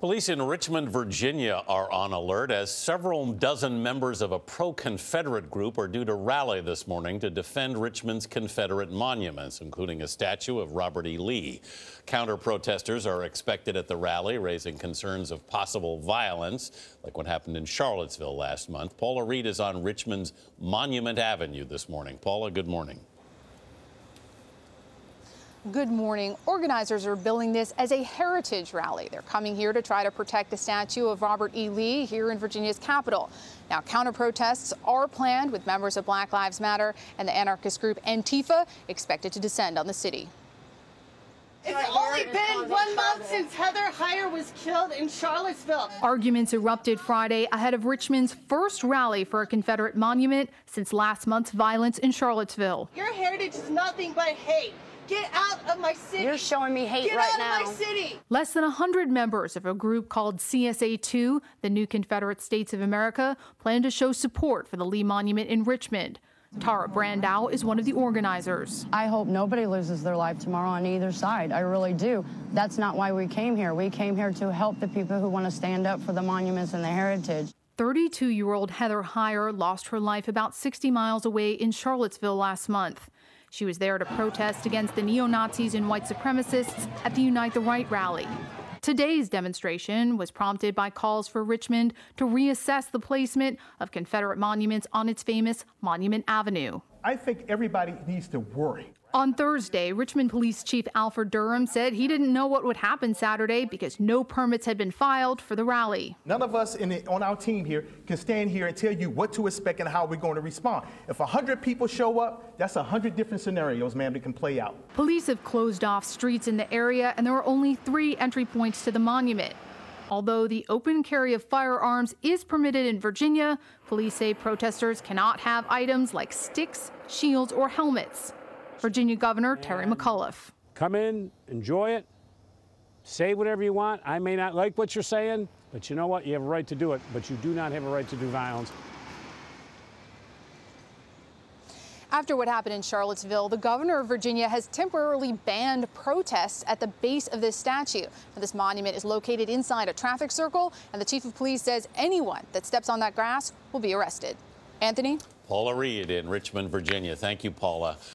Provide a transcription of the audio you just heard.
Police in Richmond, Virginia are on alert as several dozen members of a pro-Confederate group are due to rally this morning to defend Richmond's Confederate monuments, including a statue of Robert E. Lee. Counter-protestors are expected at the rally, raising concerns of possible violence, like what happened in Charlottesville last month. Paula Reid is on Richmond's Monument Avenue this morning. Paula, good morning. Good morning. Organizers are billing this as a heritage rally. They're coming here to try to protect the statue of Robert E. Lee here in Virginia's capital. Now, counter-protests are planned with members of Black Lives Matter and the anarchist group Antifa expected to descend on the city. It's only been 1 month since Heather Heyer was killed in Charlottesville. Arguments erupted Friday ahead of Richmond's first rally for a Confederate monument since last month's violence in Charlottesville. Your heritage is nothing but hate. Get out of my city. You're showing me hate right now. Get out of my city. Less than 100 members of a group called CSA2, the New Confederate States of America, plan to show support for the Lee Monument in Richmond. Tara Brandow is one of the organizers. I hope nobody loses their life tomorrow on either side. I really do. That's not why we came here. We came here to help the people who want to stand up for the monuments and the heritage. 32-year-old Heather Heyer lost her life about 60 miles away in Charlottesville last month. She was there to protest against the neo-Nazis and white supremacists at the Unite the Right rally. Today's demonstration was prompted by calls for Richmond to reassess the placement of Confederate monuments on its famous Monument Avenue. I think everybody needs to worry. On Thursday, Richmond Police Chief Alfred Durham said he didn't know what would happen Saturday because no permits had been filed for the rally. None of us on our team here can stand here and tell you what to expect and how we're going to respond. If 100 people show up, that's 100 different scenarios, ma'am, that can play out. Police have closed off streets in the area, and there are only 3 entry points to the monument. Although the open carry of firearms is permitted in Virginia, police say protesters cannot have items like sticks, shields, or helmets. Virginia Governor Terry McAuliffe. Come in, enjoy it, say whatever you want. I may not like what you're saying, but you know what? You have a right to do it, but you do not have a right to do violence. After what happened in Charlottesville, the governor of Virginia has temporarily banned protests at the base of this statue. Now, this monument is located inside a traffic circle, and the chief of police says anyone that steps on that grass will be arrested. Anthony? Paula Reid in Richmond, Virginia. Thank you, Paula.